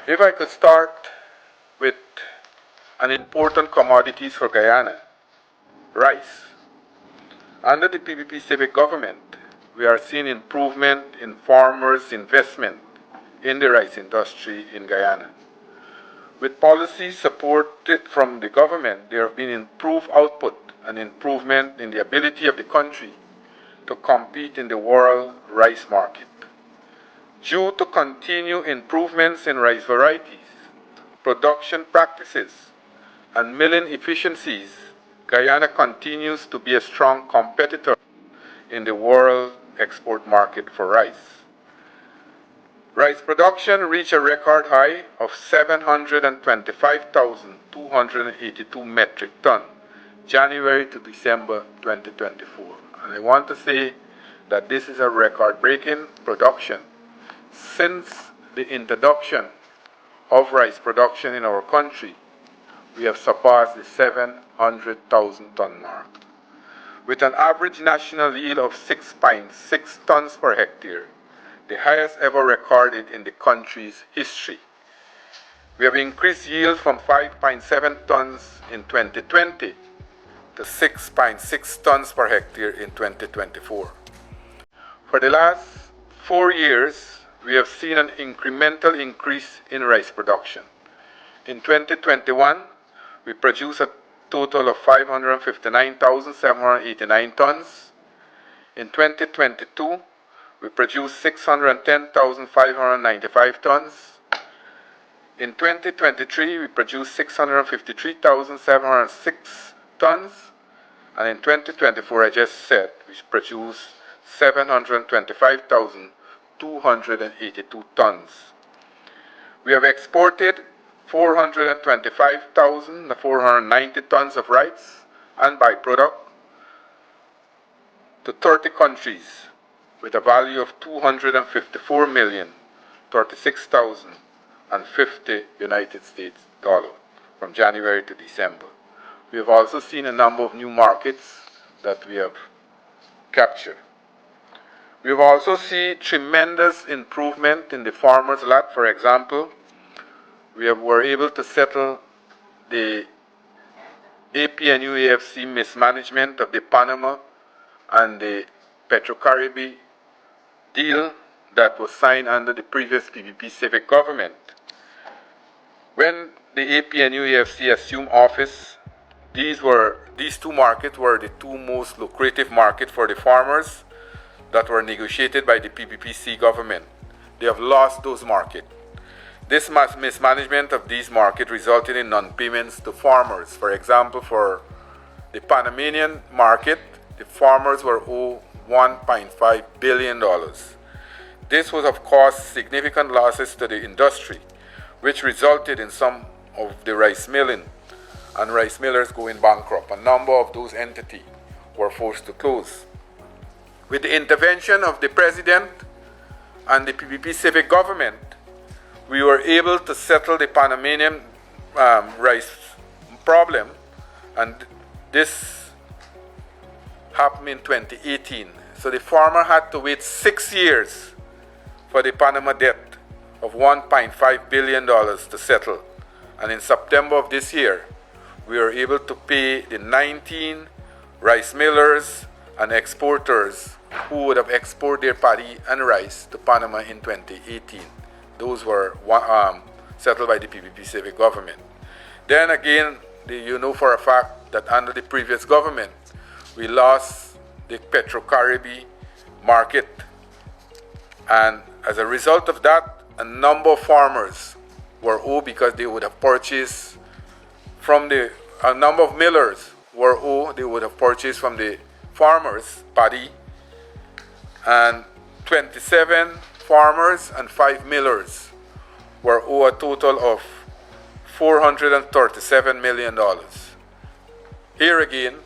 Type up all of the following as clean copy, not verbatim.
If I could start with an important commodity for Guyana, rice. Under the PPP civic government, we are seeing improvement in farmers' investment in the rice industry in Guyana. With policies supported from the government, there have been improved output and improvement in the ability of the country to compete in the world rice market. Due to continued improvements in rice varieties, production practices, and milling efficiencies, Guyana continues to be a strong competitor in the world export market for rice. Rice production reached a record high of 725,282 metric tons, January to December 2024. And I want to say that this is a record-breaking production. Since the introduction of rice production in our country, we have surpassed the 700,000 ton mark. With an average national yield of 6.6 tons per hectare, the highest ever recorded in the country's history. We have increased yield from 5.7 tons in 2020 to 6.6 tons per hectare in 2024. For the last 4 years, we have seen an incremental increase in rice production. In 2021, we produced a total of 559,789 tons. In 2022, we produced 610,595 tons. In 2023, we produced 653,706 tons. And in 2024, I just said, we produced 725,282 tons. We have exported 425,490 tons of rice and byproduct to 30 countries with a value of $254,036,050 United States dollars from January to December. We have also seen a number of new markets that we have captured. We have also seen tremendous improvement in the farmers' lot. For example, we were able to settle the APNU-AFC mismanagement of the Panama and the Petro-Caribbean deal that was signed under the previous PPP civic government. When the APNU-AFC assumed office, these two markets were the two most lucrative markets for the farmers that were negotiated by the PPPC government. They have lost those markets. This mismanagement of these markets resulted in non-payments to farmers. For example, for the Panamanian market, the farmers were owed $1.5 billion. This was, of course, significant losses to the industry, which resulted in some of the rice milling and rice millers going bankrupt. A number of those entities were forced to close. With the intervention of the President and the PPP civic government, we were able to settle the Panamanian rice problem, and this happened in 2018. So the farmer had to wait 6 years for the Panama debt of $1.5 billion to settle. And in September of this year, we were able to pay the 19 rice millers and exporters who would have exported their paddy and rice to Panama in 2018. Those were settled by the PPP civic government. Then again, you know for a fact that under the previous government, we lost the Petro-Caribbean market. And as a result of that, a number of farmers were owed because they would have purchased from a number of millers were owed, they would have purchased from the farmers paddy, and 27 farmers and 5 millers were owed a total of $437 million. Here again,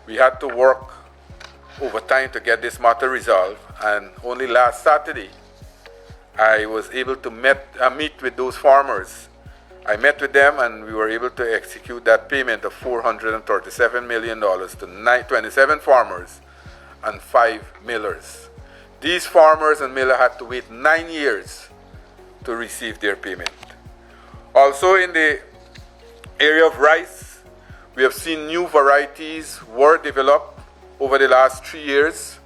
we had to work overtime to get this matter resolved, and only last Saturday I was able to meet with those farmers. I met with them and we were able to execute that payment of $437 million to 27 farmers and 5 millers. These farmers and millers had to wait 9 years to receive their payment. Also in the area of rice, we have seen new varieties were developed over the last 3 years.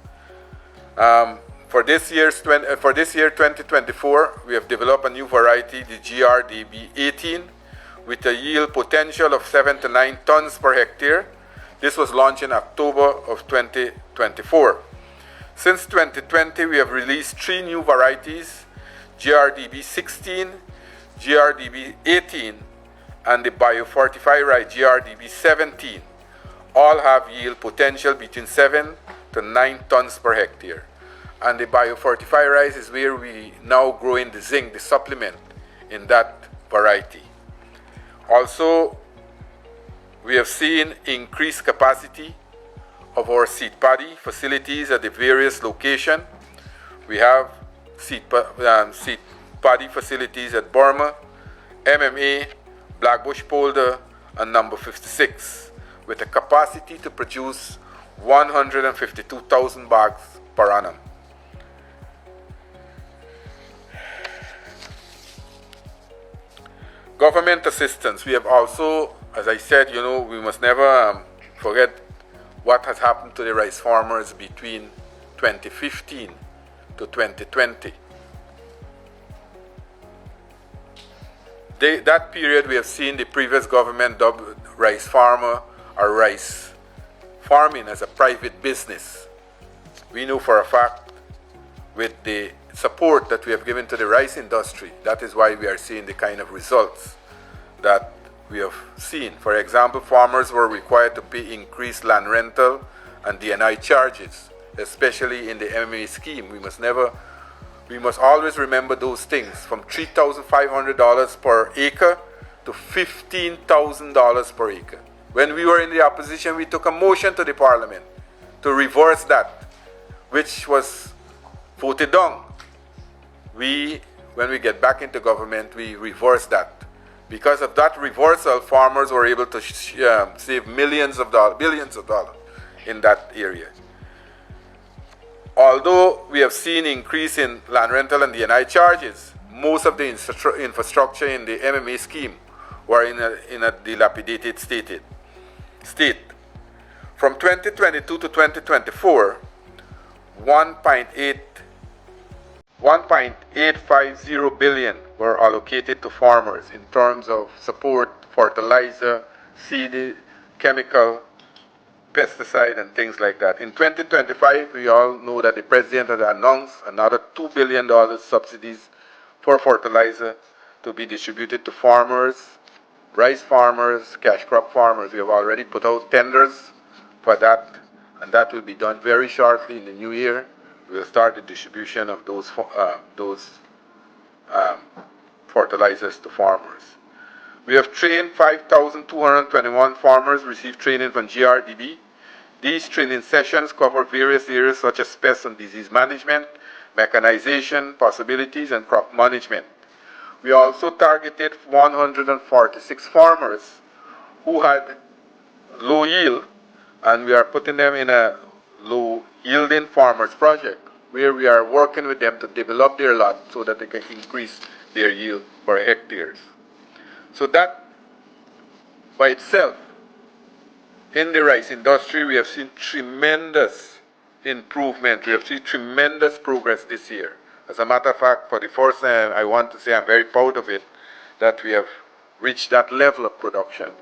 For this year 2024, we have developed a new variety, the 𝐙𝐿DB18, with a yield potential of 7 to 9 tons per hectare. This was launched in October of 2024. Since 2020, we have released 3 new varieties, 𝐙𝐿DB16, 𝐙𝐿DB18, and the biofortified rice 𝐙𝐿DB17. All have yield potential between 7 to 9 tons per hectare. And the biofortified rice is where we now grow in the zinc, the supplement in that variety. Also, we have seen increased capacity of our seed paddy facilities at the various locations. We have seed paddy facilities at Burma, MMA, Blackbush Polder, and number 56, with a capacity to produce 152,000 bags per annum. Government assistance. We have also, as I said, we must never forget what has happened to the rice farmers between 2015 to 2020. That period, we have seen the previous government dubbed rice farmer or rice farming as a private business. We know for a fact, with the support that we have given to the rice industry, that is why we are seeing the kind of results that we have seen. For example, farmers were required to pay increased land rental and D&I charges, especially in the MMA scheme. We must always remember those things, from $3,500 per acre to $15,000 per acre. When we were in the opposition, we took a motion to the parliament to reverse that, which was voted down. When we get back into government, we reverse that. Because of that reversal, farmers were able to save billions of dollars in that area. Although we have seen increase in land rental and D&I charges, most of the infrastructure in the MMA scheme were in a dilapidated state. From 2022 to 2024, $1.850 billion were allocated to farmers in terms of support, fertilizer, seed, chemical, pesticide, and things like that. In 2025, we all know that the president has announced another $2 billion subsidies for fertilizer to be distributed to farmers, rice farmers, cash crop farmers. We have already put out tenders for that, and that will be done very shortly in the new year. We'll start the distribution of those fertilizers to farmers. We have trained 5,221 farmers, received training from 𝐙𝐿DB. These training sessions cover various areas such as pest and disease management, mechanization, possibilities, and crop management. We also targeted 146 farmers who had low yield, and we are putting them in a low yielding farmers project, where we are working with them to develop their lot so that they can increase their yield per hectares. So that by itself, in the rice industry, we have seen tremendous improvement. We have seen tremendous progress this year. As a matter of fact, for the first time, I want to say I'm very proud of it, that we have reached that level of production.